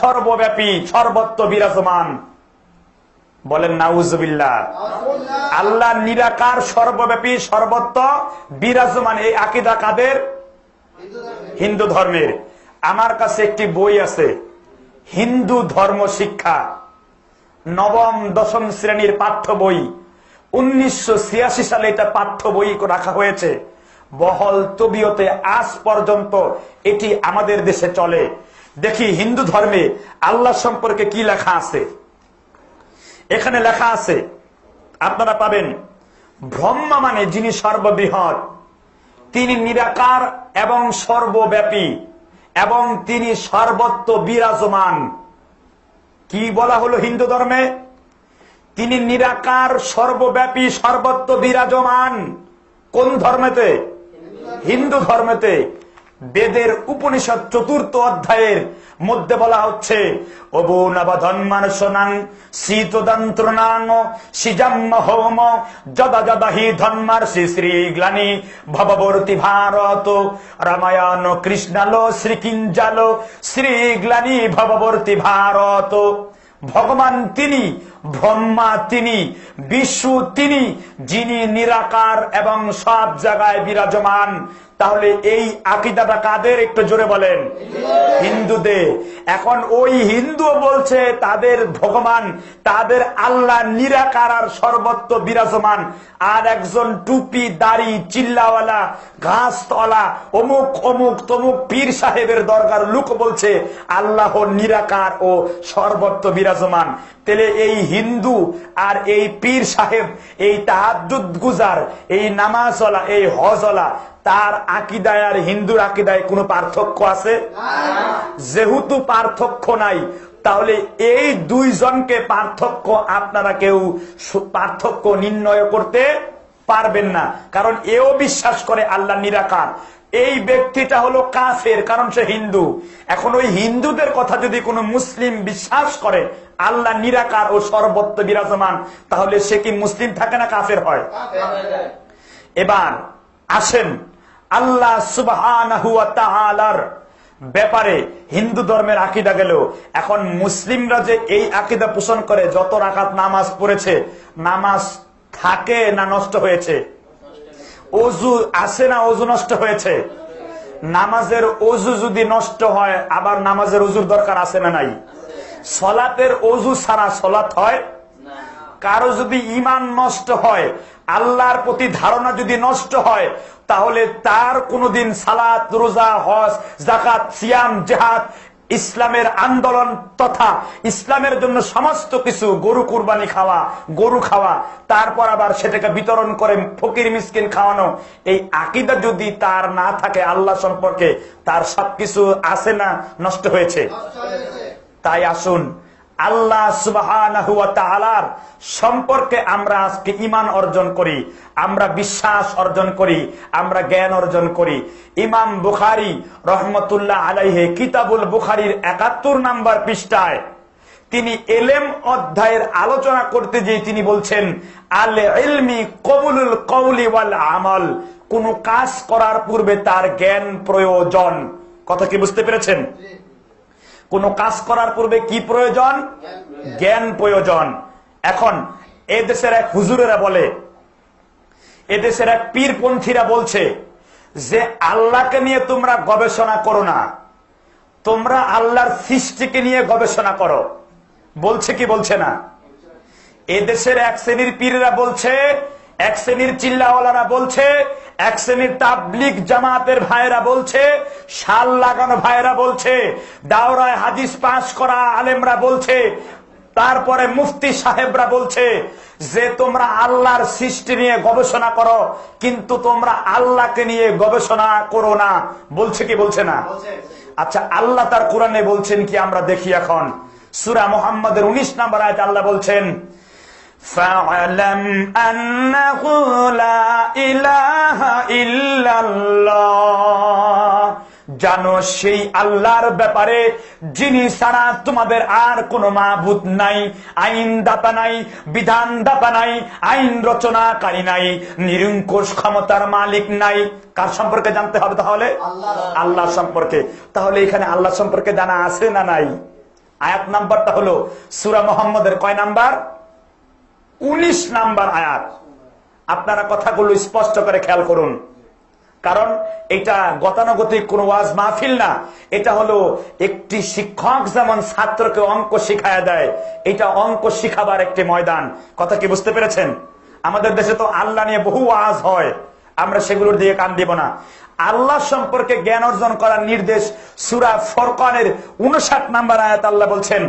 সর্বব্যাপী, সর্বত্র বিরাজমান। বলেন নাউজুবিল্লাহ। আল্লাহ নিরাকার, সর্বব্যাপী, সর্বত্র বিরাজমান। এই আকীদা কাদের? হিন্দু ধর্মের। আমার কাছে একটি বই আছে, হিন্দু ধর্ম শিক্ষা, নবম দশম শ্রেণীর পাঠ্য বই। 1986 সালে এটা পাঠ্য বই রাখা হয়েছে। বহল তবিয়তে আজ পর্যন্ত এটি আমাদের দেশে চলে। দেখি হিন্দু ধর্মে আল্লাহ সম্পর্কে কি লেখা আছে। এখানে লেখা আছে, আপনারা পাবেন, ব্রহ্মা মানে যিনি সর্ববৃহৎ, তিনি নিরাকার এবং সর্বব্যাপী এবং তিনি সর্বত্র বিরাজমান। কি বলা হলো হিন্দু ধর্মে? তিনি নিরাকার, সর্বব্যাপী, সর্বত্র বিরাজমান। কোন ধর্মেতে? হিন্দু ধর্মেতে। বেদের উপনিষদ 4th অধ্যায়ের মধ্যে বলা হচ্ছে, অবুনবধন্মানসনাং শীতদন্ত্রনাং সিজাম্ম হোম যদা যদা হি ধন্মার শ্রী গ্লানি ভববর্তী ভারত রামায়ণ কৃষ্ণালো শ্রীকিঞ্জালো শ্রী গ্লানি ভববর্তী ভারত। ভগবান তিনি, ব্রহ্মা তিনি, বিষ্ণু তিনি, যিনি নিরাকার এবং সব জায়গায় বিরাজমান। তাহলে এই আকীদাটা কাদের? একটু জোরে বলেন। হিন্দুদের। এখন ওই হিন্দু বলছে তাদের ভগবান, তাদের আল্লাহ নিরাকার আর সর্বত্র বিরাজমান। আর একজন টুপি দাড়ি চিল্লাওয়ালা ঘাসতলা অমুক অমুক তমুক পীর সাহেবের দরগার লোক বলছে আল্লাহ নিরাকার ও সর্বত্র বিরাজমান। তাহলে এই হিন্দু আর এই পীর সাহেব, এই তাহাজ্জুদ গুজার, এই নামাজওয়ালা, এই হজওয়ালা, তার আকীদায় আর হিন্দুর আকীদায় কোনো পার্থক্য আছে? যেহেতু পার্থক্য নাই, তাহলে এই দুইজনকে পার্থক্য আপনারা কেউ পার্থক্য নির্ণয় করতে পারবেন না। কারণ এও বিশ্বাস করে আল্লাহ নিরাকার, এই ব্যক্তিটা হলো কাফের, কারণ সে হিন্দু। এখন ওই হিন্দুদের কথা যদি কোনো মুসলিম বিশ্বাস করে আল্লাহ নিরাকার ও সর্বত্র বিরাজমান, তাহলে সে কি মুসলিম থাকে না কাফের হয়? এবার আসেন আল্লাহ সুবহানাহু ওয়া তাআলার ব্যাপারে হিন্দু ধর্মের আকীদা গেল। এখন মুসলিমরা যে এই আকীদা পোষণ করে, যত রাকাত নামাজ পড়েছে, নামাজ থাকে না নষ্ট হয়েছে? ওযু আছে না ওযু নষ্ট হয়েছে? নামাজের ওযু যদি নষ্ট হয়, আবার নামাজের ওযুর দরকার আছে না নাই? সলাতের ওযু ছাড়া সলাত হয়? কারো যদি ঈমান নষ্ট হয়, আল্লাহর প্রতি ধারণা যদি নষ্ট হয়, তাহলে তার কোনদিন সালাত, রোজা, হজ, যাকাত, সিয়াম, জিহাদ, ইসলামের আন্দোলন তথা ইসলামের জন্য সমস্ত কিছু, গরু কুরবানি খাওয়া, গরু খাওয়া, তারপর আবার সেটাকে বিতরণ করে ফকির মিসকিন খাওয়ানো, এই আকীদা যদি তার না থাকে আল্লাহ সম্পর্কে, তার সবকিছু আছে না নষ্ট হয়েছে? তাই আসুন আল্লাহ সুবহানাহু ওয়া তাআলার সম্পর্কে আমরা আজকে ঈমান অর্জন করি, আমরা বিশ্বাস অর্জন করি, আমরা জ্ঞান অর্জন করি। ইমাম বুখারী রহমতুল্লাহ আলাইহি কিতাবুল বুখারীর 71 নম্বর পৃষ্ঠায় তিনি ইলম অধ্যায়ের আলোচনা করতে গিয়ে তিনি বলছেন, আল ইলমি কবুলুল কওলি ওয়াল আমল, কোন কাজ করার পূর্বে তার জ্ঞান প্রয়োজন। কথা কি বুঝতে পেরেছেন? কোন কাজ করার পূর্বে কি প্রয়োজন? জ্ঞান প্রয়োজন। এখন এদেশের এক হুজুরেরা বলে, এদেশের এক পীরপন্থীরা বলছে যে আল্লাহকে নিয়ে তোমরা গবেষণা করো না, তোমরা আল্লাহর সৃষ্টিকে নিয়ে গবেষণা করো। বলছে কি বলছে না? এদেশের এক শ্রেণীর পীররা বলছে, এক শ্রেণীর চিল্লাওয়ালারা বলছে, এক শ্রেণীর তাবলিগ জামাতের ভাইরা বলছে, শাল লাগানো ভাইরা বলছে, দাওরায় হাদিস পাশ করা আলেমরা বলছে, তারপরে মুফতি সাহেবরা বলছে যে তোমরা আল্লাহর সৃষ্টি নিয়ে গবেষণা করো, কিন্তু তোমরা আল্লাহকে নিয়ে গবেষণা করো না। বলছে কি বলছে না? আচ্ছা, আল্লাহ তার কোরআনে বলছেন কি আমরা দেখি। এখন সূরা মুহাম্মদের 19 নম্বর আয়াতে আল্লাহ বলছেন, فَاعْلَمْ أَنَّهُ لَا إِلَهَ إِلَّا اللَّهُ, জানো সেই আল্লাহর ব্যাপারে যিনি ছাড়া তোমাদের আর কোনো মাবুদ নাই, আইন দাতা নাই, বিধান দাতা নাই, আইন রচনাকারী নাই, নিরঙ্কুশ ক্ষমতার মালিক নাই। কার সম্পর্কে জানতে হবে তাহলে? আল্লাহ সম্পর্কে। তাহলে এখানে আল্লাহ সম্পর্কে জানা আছে না নাই? আয়াত নাম্বারটা হলো সূরা মুহাম্মদের কয় নাম্বার? 19 নাম্বার আয়াত। আপনারা কথাগুলো স্পষ্ট করে খেয়াল করুন, কারণ এটা গতানুগতিক কোন ওয়াজ মাহফিল না। এটা হলো একটি শিক্ষক যেমন ছাত্রকে অঙ্ক শিখায় দেয়, এটা অঙ্ক শিখাবার একটি ময়দান। কথা কি বুঝতে পেরেছেন? আমাদের দেশে তো আল্লাহ নিয়ে বহু ওয়াজ হয়, আমরা সেগুলোর দিয়ে কান দিব না। আল্লাহ সম্পর্কে জ্ঞান অর্জন করার নির্দেশ সূরা ফুরকানের 59 নাম্বার আয়াত। আল্লাহ বলছেন,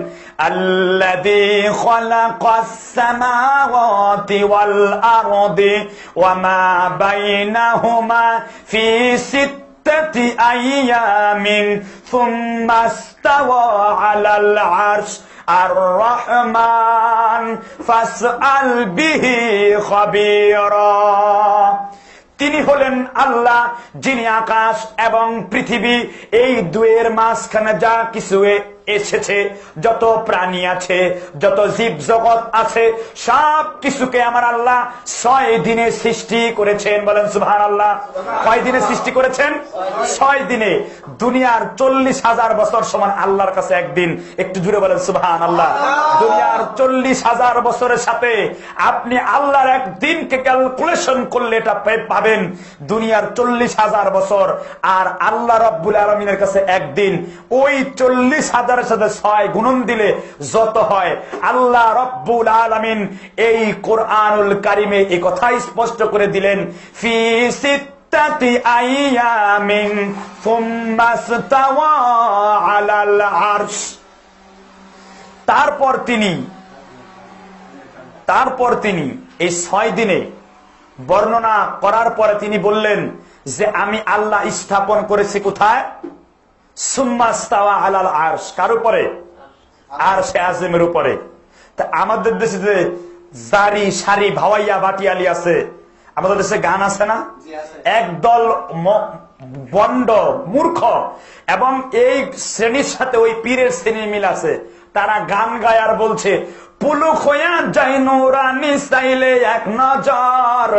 আল্লাযী খালাকাস সামাওয়াতি ওয়াল আরদি ওয়া মা বাইনাহুমা ফি সিত্তাতি আইয়ামিন সুম্মা ইসতাওয়া আলাল আরশ আর-রহমান ফাসআল বিহি খাবীরা। তিনি হলেন আল্লাহ, যিনি আকাশ এবং পৃথিবী এই দুয়ের মাঝখানে যা কিছু এসেছে, যত প্রাণী আছে, যত জীব জগৎ আছে, সব কিছুকে আমার আল্লাহ 6 দিনে সৃষ্টি করেছেন। বলেন সুবহানাল্লাহ। কয় দিনে সৃষ্টি করেছেন? 6 দিনে। দুনিয়ার 40,000 বছর সমান আল্লাহর কাছে একদিন। একটু জুড়ে বলেন সুবহানাল্লাহ। দুনিয়ার 40,000 বছরের সাথে আপনি আল্লাহর একদিনকে ক্যালকুলেশন করলে এটা পাবেন দুনিয়ার 40,000 বছর। আর আল্লাহ রাব্বুল আলামিনের কাছে একদিন, ওই 40,000 সাথে 6 গুণন দিলে যত হয়। আল্লাহ রাব্বুল আলামিন এই কোরআনুল কারিমে এই কথাই স্পষ্ট করে দিলেন, ফি সিত্তাতি আইয়ামিন সুম্মা ইসতাওয়া আলাল আরশ। তারপর তিনি এই 6 দিনে বর্ণনা করার পরে তিনি বললেন যে আমি আল্লাহ স্থাপন করেছি কোথায়? সুম্মা ইসতাওয়া আলাল আরশ। কার উপরে? আরশে আযমের উপরে। তা আমাদের দেশে যে জারি সারি ভাওয়াইয়া বাটিয়ালি আছে, আমাদের দেশে গান আছে না? একদল বন্ড মূর্খ এবং এই শ্রেণীর সাথে ওই পীরের শ্রেণীর মিল আছে। তারা গান গায় আর বলছে, পুলুক হইয়া যাই নুরানি চাইলে এক নজর,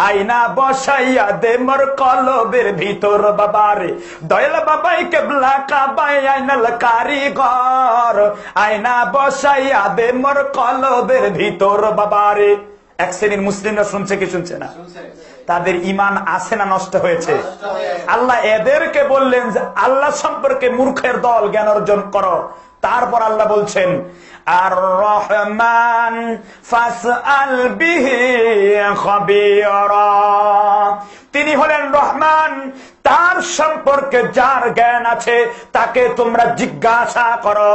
আইনা বসাইয়া দে মোর কলবের ভিতর বাবারে, দয়াল বাবাই কেবলা কাবাই আইনাল কারিগর, আইনা বসাইয়া দে মোর কলবের ভিতর বাবারে। এক শ্রেণীর মুসলিমরা শুনছে কি শুনছে না? তাদের ঈমান আছে না নষ্ট হয়েছে? আল্লাহ এদেরকে বললেন যে আল্লাহ সম্পর্কে মূর্খের দল জ্ঞান অর্জন করো। তারপর আল্লাহ বলছেন, আর-রহমান ফাসআল বিহি খাবীরা। তিনি হলেন রহমান, তার সম্পর্কে যার জ্ঞান আছে তাকে তোমরা জিজ্ঞাসা করো।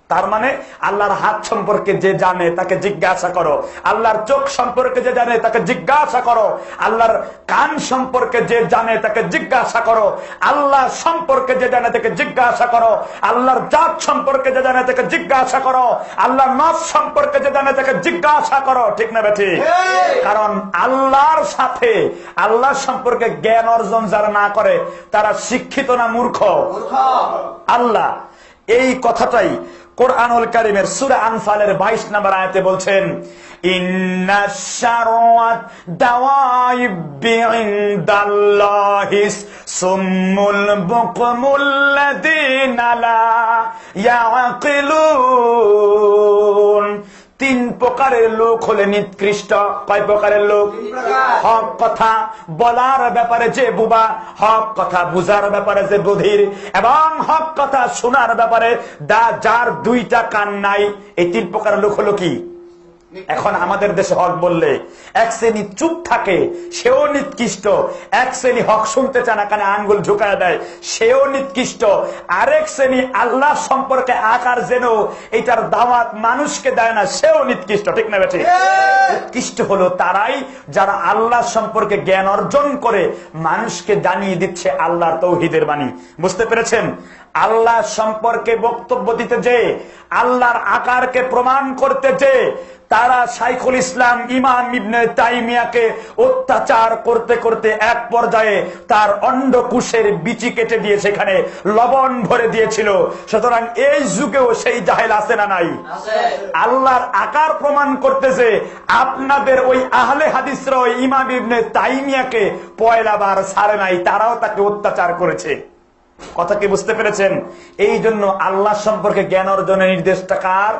তার মানে আল্লাহর হাত সম্পর্কে যে জানে তাকে জিজ্ঞাসা করো, আল্লাহর চোখ সম্পর্কে যে জানে তাকে জিজ্ঞাসা করো, আল্লাহর কান সম্পর্কে যে জানে তাকে জিজ্ঞাসা করো, আল্লাহ সম্পর্কে যে জানে তাকে জিজ্ঞাসা করো, আল্লাহর জাত সম্পর্কে যে জানে তাকে জিজ্ঞাসা করো, আল্লাহর নফস সম্পর্কে যে জানে তাকে জিজ্ঞাসা করো। ঠিক না বেঠি? কারণ আল্লাহর সাথে আল্লাহ সম্পর্কে জ্ঞান অর্জন যারা না করে তারা শিক্ষিত না মূর্খ? আল্লাহ এই কথাটাই কোরআনুল কারীমের সূরা আনফালের 22 নম্বর আয়াতে বলছেন, ইন্নাশ শারওয়াত দাওয়াইবি ইনদাল্লাহিস সুম্মুল বুকমুল লাযিনা লা ইয়াকিলুন। 3 প্রকারের লোক হলে নিকৃষ্ট। কয় প্রকারের লোক? হক কথা বলার ব্যাপারে যে বুবা, হক কথা বুঝার ব্যাপারে যে বধির, এবং হক কথা শোনার ব্যাপারে যার 2টা কান নাই। এই 3 প্রকারের লোক হলো কি? এখন আমাদের দেশে হক বললে এক শ্রেণী চুপ থাকে, সেও নিকৃষ্ট। এক শ্রেণী হক শুনতে চায় না, কানে আঙ্গুল ঝুঁকায় দেয়, সেও নিকৃষ্ট। আরেক শ্রেণী আল্লাহ সম্পর্কে আকার যেন এটার দাওয়াত মানুষকে দেয় না, সেও নিকৃষ্ট। ঠিক না বেঠিক? উৎকৃষ্ট হলো তারাই যারা আল্লাহ সম্পর্কে জ্ঞান অর্জন করে মানুষকে জানিয়ে দিচ্ছে আল্লাহর তাওহীদের বাণী। বুঝতে পেরেছেন? আল্লাহ সম্পর্কে বক্তব্য দিতে যে, আল্লাহর আকারকে প্রমাণ করতে যে, তারা শাইখুল ইসলাম ইমাম ইবনে তাইমিয়াকে অত্যাচার করতে করতে এক পর্যায়ে তার অন্ডকুশের বিচি কেটে দিয়ে সেখানে লবণ ভরে দিয়েছিল। সুতরাং এই যুগেও সেই জাহেল আছে না নাই? আল্লাহর আকার প্রমাণ করতে যে আপনাদের ওই আহলে হাদিসরা ইমাম ইবনে তাইমিয়াকে পয়লাবার ছাড়ে নাই, তারাও তাকে অত্যাচার করেছে। কথা কি বুঝতে পেরেছেন? এই জন্য আল্লাহ সম্পর্কে জ্ঞান অর্জনের নির্দেশটা কার?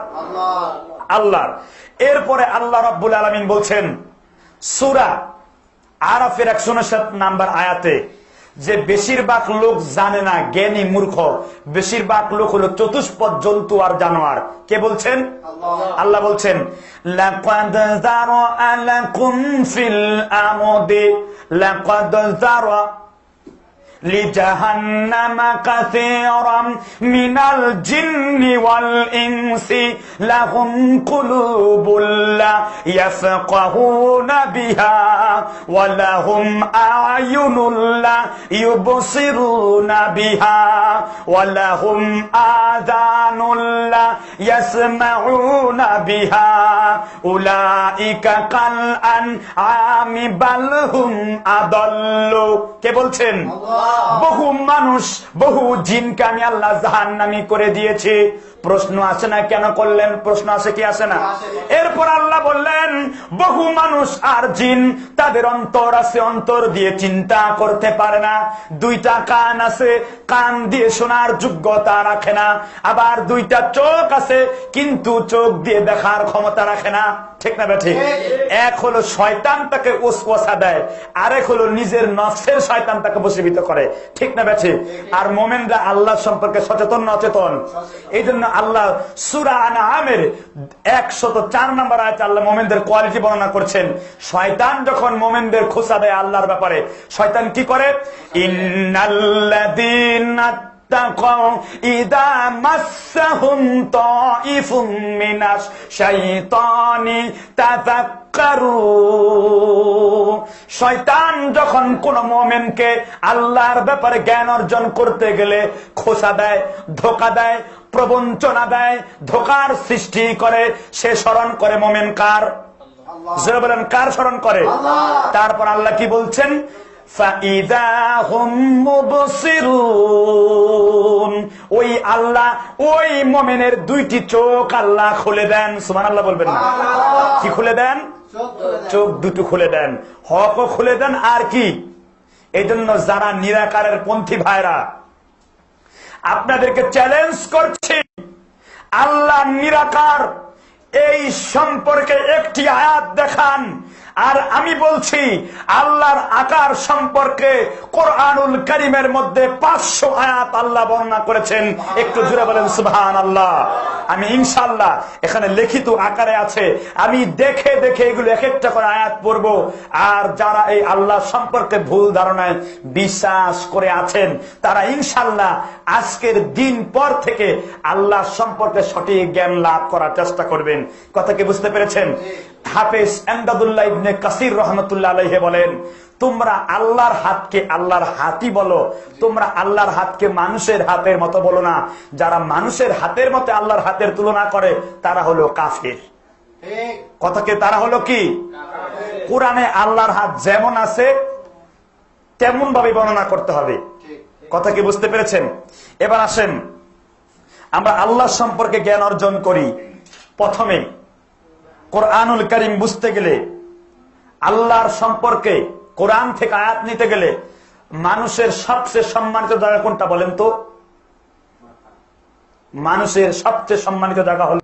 আল্লাহর। এরপরে আল্লাহ রাব্বুল আলামিন বলছেন সূরা আরাফের 159 নাম্বার আয়াতে যে বেশিরভাগ লোক জানে না, জ্ঞানী মূর্খ, বেশিরভাগ লোক হলো চতুষ্পদ জন্তু আর জানোয়ার। কে বলছেন? আল্লাহ বলছেন লাকাদ যারা লাকুম ফিল আমদি লাকাদ যারা لجهنم كثيرا من الجن والإنس لهم قلوب لا يفقهون بها ولهم أعين لا يبصرون بها ولهم آذان لا يسمعون بها أولئك كالأنعام بل هم أضل। কে বলছেন? বহু মানুষ, বহু জিনকে আমি আল্লাহ জাহান্নামী করে দিয়েছি। প্রশ্ন আসে না কেন করলেন? প্রশ্ন আসে কি আসে না? এরপর আল্লাহ বললেন বহু মানুষ আর জিন তাদের অন্তর আছে, অন্তর দিয়ে চিন্তা করতে পারে না। দুইটা কান আছে, কান দিয়ে শোনার যোগ্যতা রাখে না। আবার দুইটা চোখ আছে, কিন্তু চোখ দিয়ে দেখার ক্ষমতা রাখে না। ঠিক না বেঠি? এক হলো শয়তান তাকে ওয়াসওয়াসা দেয়, আরেক হলো নিজের নফসের শয়তান তাকে বশীভূত করে। ঠিক না বেঠি? আর মোমেনরা আল্লাহ সম্পর্কে সচেতন না অচেতন? এই জন্য আল্লাহ সূরা আনআমের 104 নম্বর আয়াতে আল্লাহ মোমেনদের কোয়ালিটি বর্ণনা করছেন। শয়তান যখন মোমেনদের খোঁচা দেয় আল্লাহর ব্যাপারে, শয়তান কি করে? ইন্নাল্লাযীনা তাকাউ ইযা মাসসাহুম তাইফুম মিনাশ শাইতানি তাযাক্কারু। শয়তান যখন কোন মুমিনকে আল্লাহর ব্যাপারে জ্ঞান অর্জন করতে গেলে খোঁচা দেয়, ধোঁকা দেয়, প্রবঞ্চনা দেয়, ধোঁকার সৃষ্টি করে, সে স্মরণ করে মুমিন কার? যারা বলেন কার স্মরণ করে? তারপর আল্লাহ কি বলছেন? ফাইদা হুম মুবসিরুন। ওই আল্লাহ ওই মুমিনের দুইটি চোখ আল্লাহ খুলে দেন। সুবহানাল্লাহ বলবেন না? কি খুলে দেন? চোখ দুটো খুলে দেন, হক খুলে দেন। আর কি? এই জন্য যারা নিরাকারের পন্থী ভাইরা, আপনাদেরকে চ্যালেঞ্জ করছি, আল্লাহ নিরাকার এই সম্পর্কে একটি আয়াত দেখান। আর আমি বলছি আল্লাহর আকার সম্পর্কে কোরআনুল কারীমের মধ্যে 500 আয়াত আল্লাহ বর্ণনা করেছেন। একটু জোরে বলেন সুবহানাল্লাহ। আমি ইনশাআল্লাহ এখানে লিখিত আকারে আছে, আমি দেখে দেখে এগুলো এক একটা করে আয়াত পড়বো। আর যারা এই আল্লাহ সম্পর্কে ভুল ধারণায় বিশ্বাস করে আছেন, তারা ইনশাআল্লাহ আজকের দিন পর থেকে আল্লাহ সম্পর্কে সঠিক জ্ঞান লাভ করার চেষ্টা করবেন। কথা কি বুঝতে পেরেছেন? হাফেজ এমদাদুল্লাহ ইবনে কাসির রহমতুল্লাহ আলাইহি বলেন, তোমরা আল্লাহর হাতকে আল্লাহর হাতই বলো, তোমরা আল্লাহর হাতকে মানুষের হাতের মতো বলো না। যারা মানুষের হাতের মতো আল্লাহর হাতের তুলনা করে তারা হলো কাফির। কথাকে তারা হলো কি? কোরআনে আল্লাহর হাত যেমন আছে তেমন ভাবে বর্ণনা করতে হবে। কথা কি বুঝতে পেরেছেন? এবার আসেন আমরা আল্লাহ সম্পর্কে জ্ঞান অর্জন করি। প্রথমে কোরআনুল কারীম বুঝতে গেলে, আল্লাহর সম্পর্কে কোরআন থেকে আয়াত নিতে গেলে মানুষের সবচেয়ে সম্মানিত জায়গা কোনটা বলেন তো? মানুষের সবচেয়ে সম্মানিত জায়গা হল